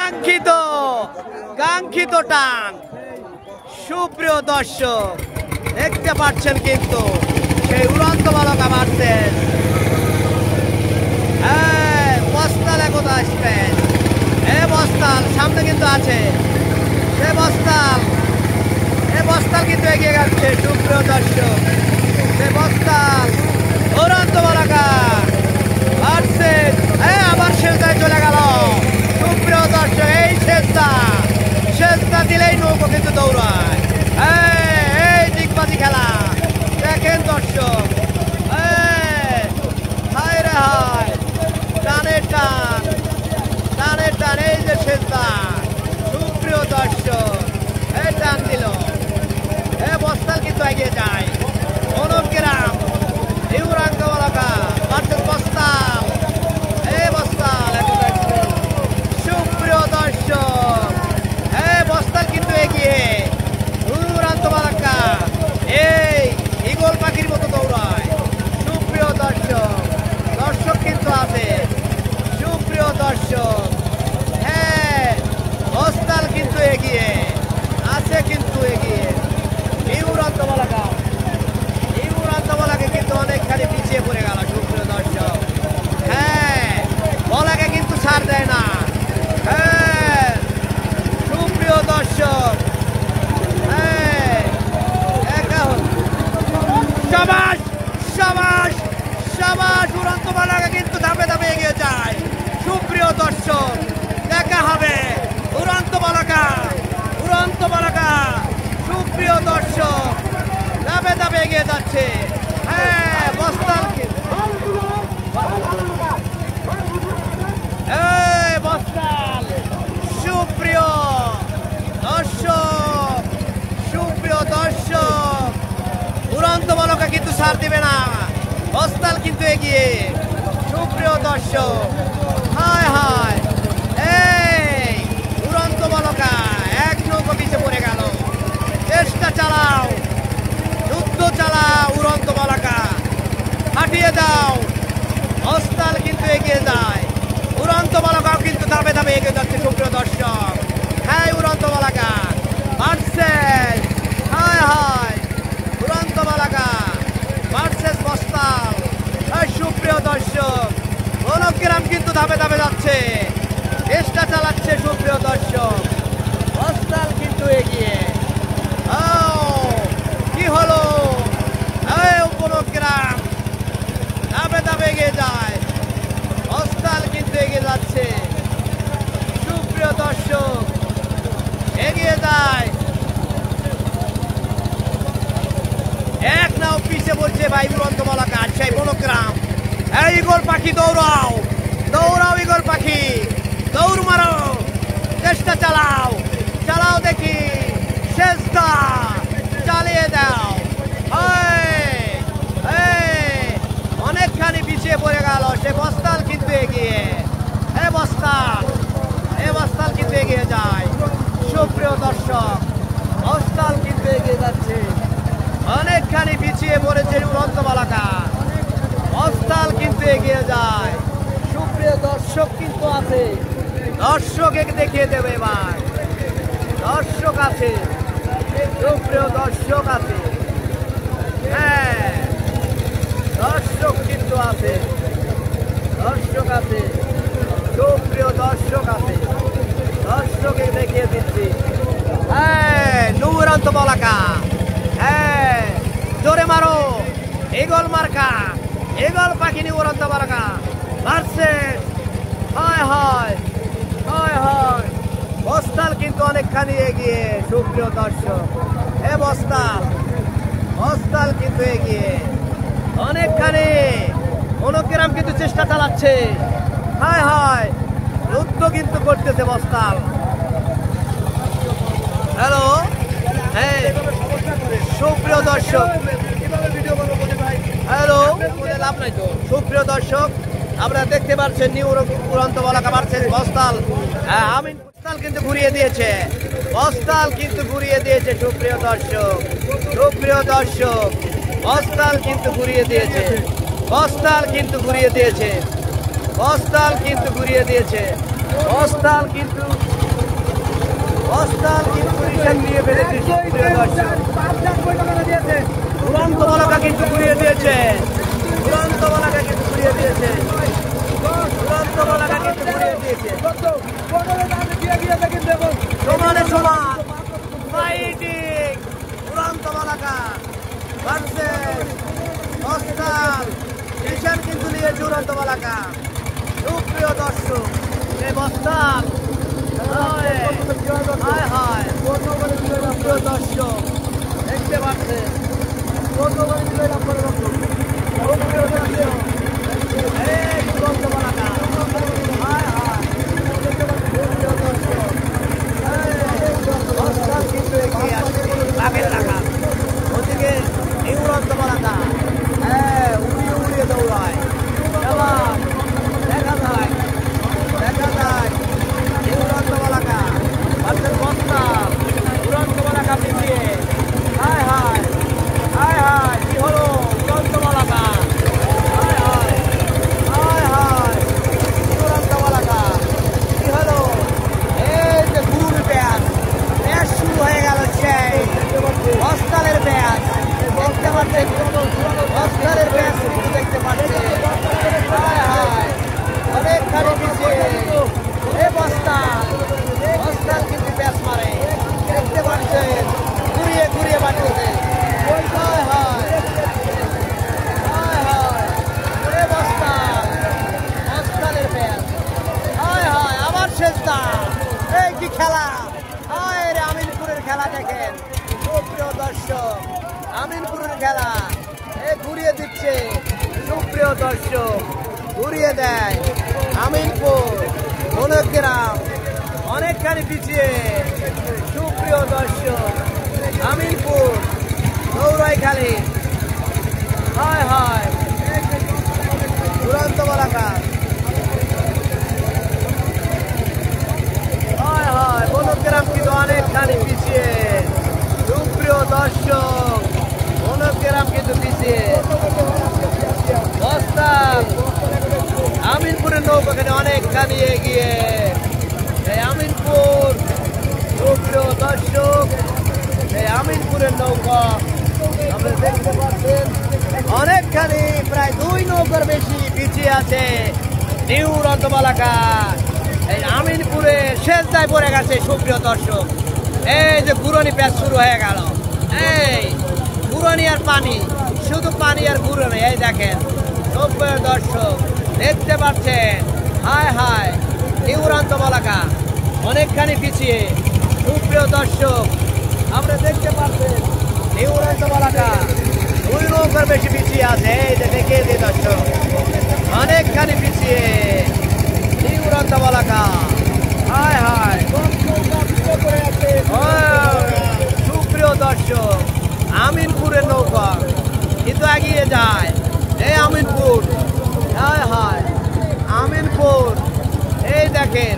কাঙ্ক্ষিত কাঙ্ক্ষিত টান। সুপ্রিয় দর্শক দেখতে পাচ্ছেন কিন্তু সেই উড়ন্ত বালকা মারছেন। বস্তালে কোথায় আসবেন? বস্তাল সামনে কিন্তু আছে, সে বস্তাল কিন্তু এগিয়ে যাচ্ছে। সুপ্রিয় দর্শক সে বস্তাল উড়ন্ত বালকা মারছেন, আবার শেষদায় চলে গেল। সুপ্রিয় দর্শক এই শেষদা দিলেই নৌকো কিন্তু দৌড়ায়। এই দিকবাজি খেলা দেখেন দর্শক। হায় রে হায়, টানের টান টানের টান, এই যে শেষদা। সুপ্রিয় দর্শক এই টান দিল, বস্তাল কিন্তু এগিয়ে যায়। অনুগ্রাম ইউরাঙ্গ বালকা মারছেন বস্তাল, বস্তাল। সুপ্রিয় দর্শক বস্তাল কিন্তু এগিয়ে, উড়ন্ত বালকা এই ঈগল পাখির মতো দৌড়ায়। সুপ্রিয় দর্শক দর্শক কিন্তু আছে। সুপ্রিয় দর্শক বস্তাল কিন্তু এগিয়ে আছে, কিন্তু এগিয়ে উড়ন্ত বালকা কিন্তু অনেকখানি পিছিয়ে পড়ে গেল। সুপ্রিয় দর্শক বলাকে কিন্তু ছাড় দেয় না। সুপ্রিয় দর্শক সাবাস সাবাস সাবাস, উড়ন্ত বালকা কিন্তু ধাপে ধাপে এগিয়ে যায়। সুপ্রিয় দর্শক দেখা হবে উড়ন্ত বালকা সুপ্রিয় দর্শক ধাপে ধাপে এগিয়ে যাচ্ছে। বস্তাল বস্তাল। সুপ্রিয় দর্শক উড়ন্ত বালকা কিন্তু ছাড় দিবে না, বস্তাল কিন্তু এগিয়ে। সুপ্রিয় দর্শক হায় হায়, এই উড়ন্ত বালকা এক নৌকো পিছে পড়ে গেল। চেষ্টা চালাও, যুদ্ধ চালাও উড়ন্ত বালকা, হাঁটিয়ে দাও। বস্তাল কিন্তু এগিয়ে যায়, উড়ন্ত বালকাও কিন্তু ধাপে ধাপে এগিয়ে যাচ্ছে। সুপ্রিয় দর্শক উড়ন্ত বালকা ভার্সেস হায় হায়, উড়ন্ত বালকা ভার্সেস বস্তাল। সুপ্রিয় দর্শক অনুগ্রাম কিন্তু ধাপে ধাপে যাচ্ছে, চেষ্টা চালাচ্ছে। সুপ্রিয় দর্শক বস্তাল কিন্তু এগিয়ে। কি হলো? উপগ্রাম ধাপে ধাপে এগিয়ে যায়, বস্তাল কিন্তু এগিয়ে যাচ্ছে। সুপ্রিয় দর্শক এগিয়ে যায়, এক নাও পিছিয়ে পড়ছে ভাই উড়ন্ত বালকা। সেই বনগ্রাম ঈগল পাখি দৌড়াও ঈগল পাখি দৌড় মারো, চেষ্টা চালাও দেখি, শেষদা চালিয়ে দাও। অনেকখানি পিছিয়ে পড়ে গেল সে বস্তাল কিন্তু এগিয়ে। বস্তাল কিন্তু এগিয়ে যায়। সুপ্রিয় দর্শক বস্তাল কিন্তু এগিয়ে যাচ্ছে, অনেকখানি পিছিয়ে পড়েছে উড়ন্ত বালকা। বস্তাল কিন্তু এগিয়ে যায়। সুপ্রিয় দর্শক কিন্তু আছে, দর্শকে দেখিয়ে দেবে এবার। দর্শক আছে, সুপ্রিয় দর্শক আছে, দর্শক কিন্তু আছে, সুপ্রিয় দর্শক আছে, দর্শকে দেখিয়ে দিচ্ছি। উড়ন্ত বালকা জোরে মারো, ঈগল মার্কা, ঈগল পাখি নিয়ে উড়ন্ত বালকা ভার্সেস হায় হায় হায় হায়, বস্তাল কিন্তু অনেকখানি এগিয়ে। সুপ্রিয় দর্শক বস্তাল কিন্তু এগিয়ে অনেকখানি। অনুগ্রাম কিন্তু চেষ্টা চালাচ্ছে, হায় হায় যুদ্ধ কিন্তু করতেছে বস্তাল। হ্যালো সুপ্রিয় দর্শক, হ্যালো লাভ নাই তো। সুপ্রিয় দর্শক আপনারা দেখতে পাচ্ছেন উড়ন্ত বালকা মারছেন বস্তাল। বস্তাল কিন্তু ঘুরিয়ে দিয়েছে, সুপ্রিয় দর্শক বস্তাল কিন্তু ঘুরিয়ে দিয়েছে, বস্তাল কিন্তু ঘুরিয়ে দিয়েছে, বস্তাল কিন্তু রিসেন্ট নিয়ে ফেলেছে সুপ্রিয় দর্শক। উড়ন্ত বলাকা কিন্তু ঘুরিয়ে দিয়েছে, উড়ন্ত বলাকা কিন্তু ঘুরিয়ে দিয়েছে, উড়ন্ত বলাকা কিন্তু ঘুরিয়ে দিয়েছে। সমানে সমান ফাইটিং উড়ন্ত বলাকা ভার্সেস বস্তাল রিসেন্ট কিন্তু নিয়েছে উড়ন্ত বলাকা। সুপ্রিয় দর্শক এই বস্তাল হায় হায় সুপ্রিয় দর্শক দেখতে পাচ্ছেন কিন্তু এগিয়ে আসে বাঘের রাখা ওদিকে এই উড়ন্ত বলাকা উড়িয়ে উড়িয়ে দৌড়ায়। দেখা যায় দেখা যায় এই উড়ন্ত বলাকা ভার্সেস বস্তাল। উড়ন্ত বলাকা পিছিয়ে হায় হায় হায় হায় কি হলো উড়ন্ত বলাকা হায় হায় হায় হায় উড়ন্ত বলাকা কি হলো। এই যে গুরুর ব্যাচ ম্যাচ শুরু হয়ে গেল সেই বস্তালের ব্যাচ দেখতে পাচ্ছেন বস্তালের ব্যাচ কিন্তু দেখতে পাচ্ছেন হায় হায় অনেকখানি পিছিয়ে এ বস্তাল বস্তাল কিন্তু ব্যাচ মারে দেখতে পাচ্ছেন ঘুরিয়ে ঘুরিয়ে বাড়তেছে হায় হায় হায় হায় এ বস্তাল বস্তালের ব্যাচ হায় হায় আবার শেষ দাম। এই কি খেলা হায় রে আমিনপুরের খেলা দেখেন সুপ্রিয় দর্শক আমিনপুরের খেলা এ ঘুরিয়ে দিচ্ছে সুপ্রিয় দর্শক ঘুরিয়ে দেয় আমিনপুর বনগ্রাম অনেকখানি পিছিয়ে সুপ্রিয় দর্শক আমিনপুর দৌড়াই খালি হায় হায় উড়ন্ত বলাকা হায় হায় বনগ্রাম কিন্তু অনেকখানি পিছিয়ে সুপ্রিয় দর্শক বনগ্রাম কিন্তু পিছিয়ে বস্তাল আমিনপুরের নৌকাখানে অনেকখানি এগিয়ে এই আমিনপুর সুপ্রিয় দর্শক এই আমিনপুরের নৌকা আপনারা দেখতে পাচ্ছেন অনেকখানি প্রায় 2 নৌকার বেশি পিছিয়ে আছে নিউ উড়ন্ত বলাকা। এই আমিনপুরে শেষ দায় পড়ে গেছে সুপ্রিয় দর্শক। এই যে ঘুরনি প্যাচ শুরু হয়ে গেল এই ঘুরনি আর পানি শুধু পানি আর ঘুরনি এই দেখেন সুপ্রিয় দর্শক দেখতে পাচ্ছেন হায় হায় নিউ উড়ন্ত বলাকা অনেকখানি পিছিয়ে সুপ্রিয় দর্শক আমরা দেখতে পাচ্ছেন নিউ উড়ন্ত বলাকা 2 নৌকার বেশি পিছিয়ে আছে এই যে দেখে দিই দর্শক অনেকখানি পিছিয়ে নিউ উড়ন্ত বলাকা হায় হায় সুপ্রিয় দর্শক আমিনপুরের নৌকা কিন্তু এগিয়ে যায় এই আমিনপুর হায় হায় আমিনপুর এই দেখেন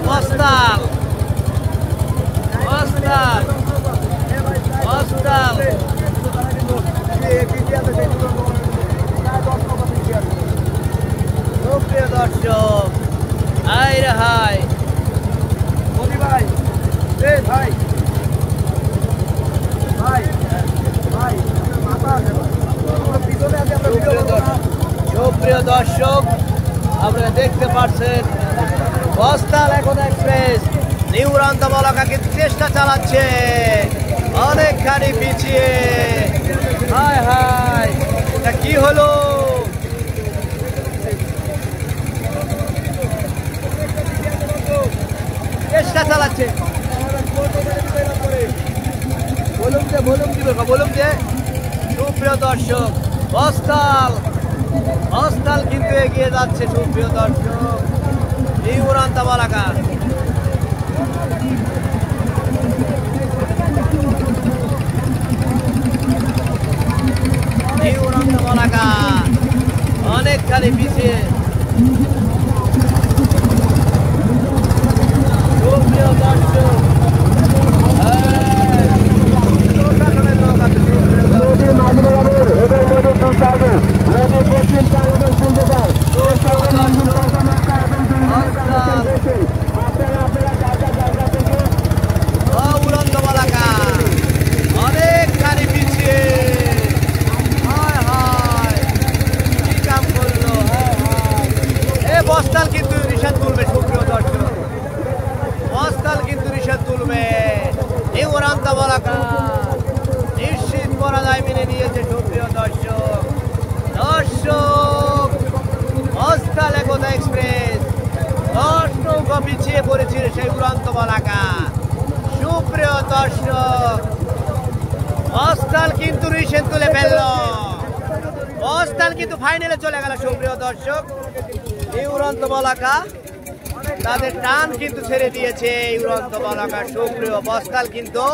বস্তাল বস্তাল বস্তাল সুপ্রিয় দর্শক হাই রে হাই ভাই ভাই ভাই ভাই সুপ্রিয় দর্শক আপনারা দেখতে পাচ্ছেন বস্তাল এখন এক্সপ্রেস নিউ উড়ন্ত বলাকা কিন্তু চেষ্টা চালাচ্ছে অনেকখানি পিছিয়ে হায় হায় এটা কি হলো চেষ্টা চালাচ্ছে বলুন যে সুপ্রিয় দর্শক বস্তাল বস্তাল কিন্তু এগিয়ে যাচ্ছে সুপ্রিয় দর্শক এই উড়ন্ত বলাকা এই উড়ন্ত বলাকা অনেকখানি পিছিয়ে বলাকা নিশ্চিত পরাজয় মেনে নিয়েছে সুপ্রিয় দর্শক। বস্তাল একতা এক্সপ্রেস 10 নৌকা পিছিয়ে পড়েছিল সেই উড়ন্ত বলাকা। সুপ্রিয় দর্শক, বস্তাল কিন্তু রিসেন্ট তুলে ফেলল। বস্তাল কিন্তু ফাইনালে চলে গেল। সুপ্রিয় দর্শক, এই উড়ন্ত বলাকা তাদের টান কিন্তু ছেড়ে দিয়েছে। এই উড়ন্ত বলাকা সুপ্রিয় বস্তাল কিন্তু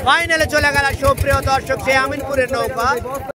ফাইনালে চলে গেল। সুপ্রিয় দর্শক, সে আমিনপুরের নৌকা।